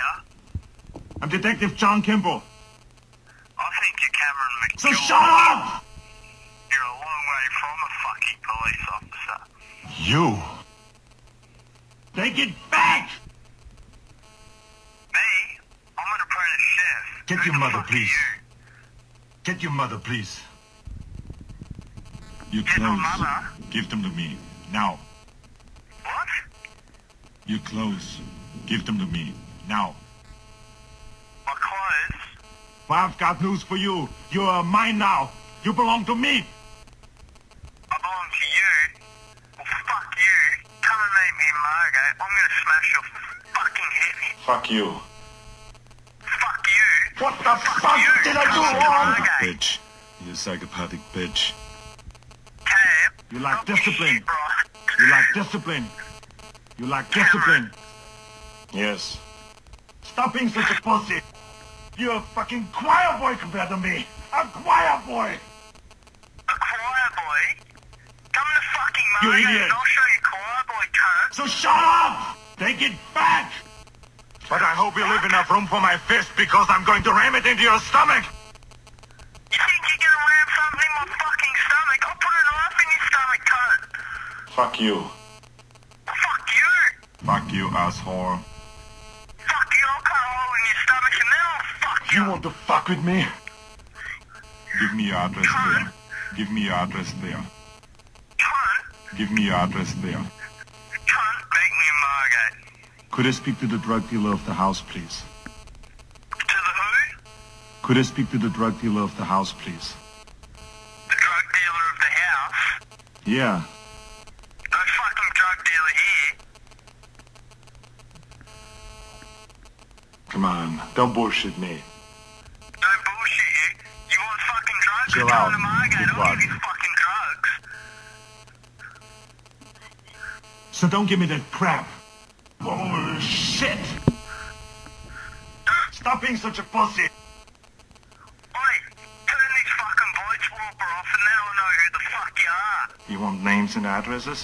ya? I'm Detective John Kimball. I think you're Cameron McGill. So shut up! You're a long way from a fucking police officer. You. Take it back! Me? I'm an apprentice chef. Get Who your the mother, fuck are please. you? Get your mother, please. Your Get my clothes. mother? Give them to me. Now. What? Your clothes. Give them to me. Now. My clothes? Well, I've got news for you. You're mine now. You belong to me. I belong to you? Well, fuck you. Come and meet me in Margate. I'm gonna smash your fucking head in. Fuck you. Fuck you. What the fuck you. did I do Come to wrong? Margate. Bitch. You psychopathic bitch. Cam. You lack stop this discipline. shit, bro. You lack discipline. You lack discipline. Yes. Stop being such a pussy. You're a fucking choir boy compared to me. A choir boy. A choir boy? Come to fucking You Margate idiot. and I'll show you choir boy, cunt. So shut up! Take it back! But I hope you leave enough room for my fist because I'm going to ram it into your stomach! You think you're gonna ram something in my fucking stomach? I'll put a knife in your stomach, cunt. Fuck you. Fuck you. Fuck you, asshole. Fuck you, I'll cut a hole in your stomach and then I'll fuck you. You want to fuck with me? Give me your address there. Give me your address there. Cunt. Give me your address there. Cunt, meet me in Margate. Could I speak to the drug dealer of the house, please? To the who? Could I speak to the drug dealer of the house, please? The drug dealer of the house? Yeah. No fucking drug dealer here. Come on, don't bullshit me. Don't bullshit you. You want fucking drugs? Chill Come out, to Margate, big I'll bud. give you fucking drugs. So don't give me that crap. Oh, shit! Stop being such a pussy! Oi, turn this fucking voice warper off and then I'll know who the fuck you are. You want names and addresses?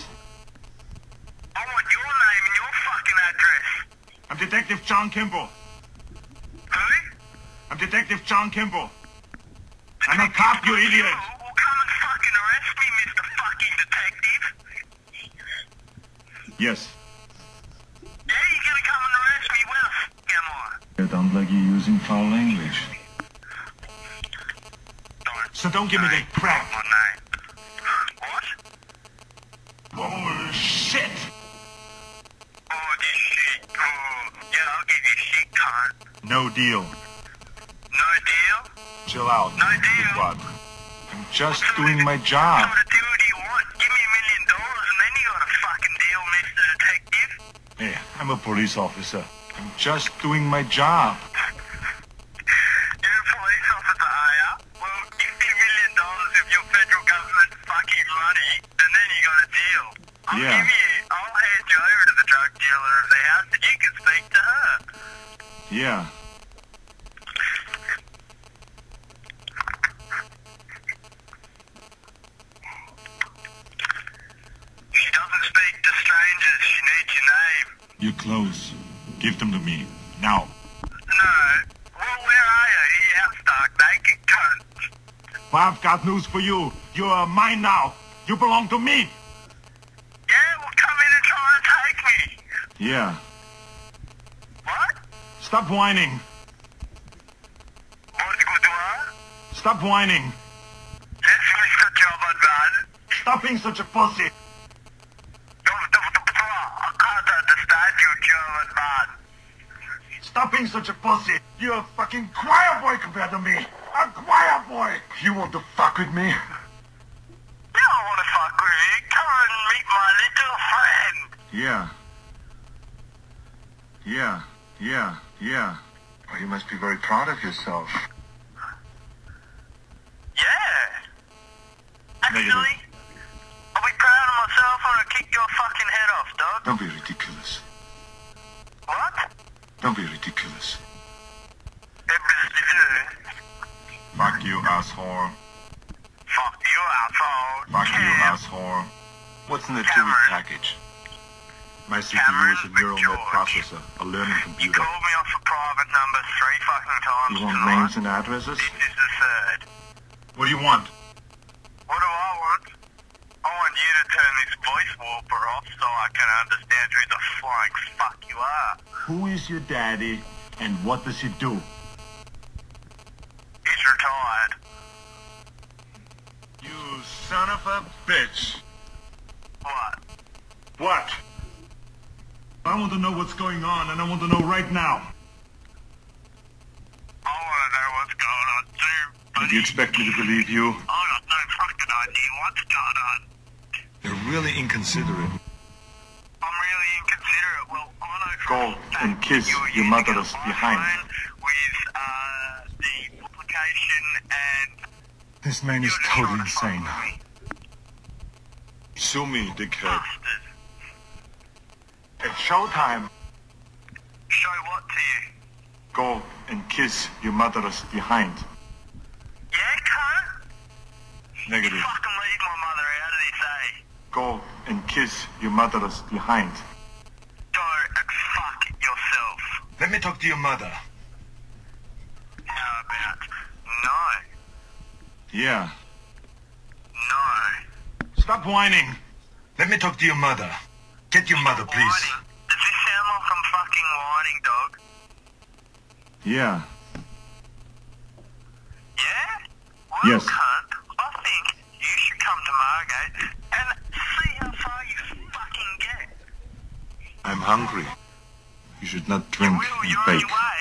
I want your name and your fucking address. I'm Detective John Kimball. Who? I'm Detective John Kimball. I'm a cop, you idiot! Well, come and fucking arrest me, Mr. Fucking Detective. Yes. Yeah, you're gonna come and arrest me? Where the fuck am I? I don't like you using foul language. Don't. So don't give me that crap. My name. What? Oh, shit! Oh, this shit. Oh, yeah, I'll give you shit, cunt. No deal. No deal? Chill out. No deal. What? I'm just doing my job. What sort of deal do you want? Give me $1 million and then you got a fucking deal, Mr. Detective. Hey, I'm a police officer. I'm just doing my job. You're a police officer, are ya? Well, give me $1 million of your federal government fucking money, and then you got a deal. Yeah. I'll hand you over to the drug dealer of the house, and you can speak to her. Yeah. She doesn't speak to strangers. She needs your name. Your clothes. Give them to me. Now. No. Well, where are you? Are you out stark naked, cunt? Well, I've got news for you. You're mine now. You belong to me. Yeah, well, come in and try and take me. Yeah. What? Stop whining. What's good to her? Stop whining. Yes, Mr. Jobberman. Stop being such a pussy. I can't understand you, German man. Stop being such a pussy. You're a fucking choir boy compared to me. A choir boy. You want to fuck with me? Yeah, I want to fuck with you. Come and meet my little friend. Yeah. Yeah. Well, you must be very proud of yourself. Yeah. Negative. Actually, I'll be proud of myself when I kick your fucking head off, dog. Don't be ridiculous. What? Don't be ridiculous. Fuck you, asshole. Fuck you, asshole. Fuck you, Cam. asshole. What's in the Cameron. Chewy package? My CPU is a neural net processor, a learning You computer. called me off a private number 3 fucking times You want tonight. names and addresses? This is the third. What do you want? What do I want? I want you to turn this voice warper off so I can understand who the flying fuck you are. Who is your daddy, and what does he do? He's retired. You son of a bitch. What? What? I want to know what's going on, and I want to know right now. I want to know what's going on too, Do buddy. you expect me to believe you? I got no fucking idea what's going on. You're really inconsiderate. I'm really inconsiderate. Well, I know for Go a fact and kiss you were your using mother's an behind. iPhone with the application and This man you is were just totally trying to fuck insane. with me. Sue me, dickhead. Bastard. It's showtime. Show what to you? Go and kiss your mother's behind. Yeah, cunt? Negative. Fucking leave my mother out of this, eh? Go and kiss your mother's behind. Go and fuck yourself. Let me talk to your mother. How about no? Yeah. No. Stop whining. Let me talk to your mother. Get your mother, please. Whining. Does this sound like I'm fucking whining, dog? Yeah. Yeah? Well, Yes. cunt, I think you should come to Margate and see how far you fucking get. I'm hungry. You should not You drink will, and you're on bake. your way.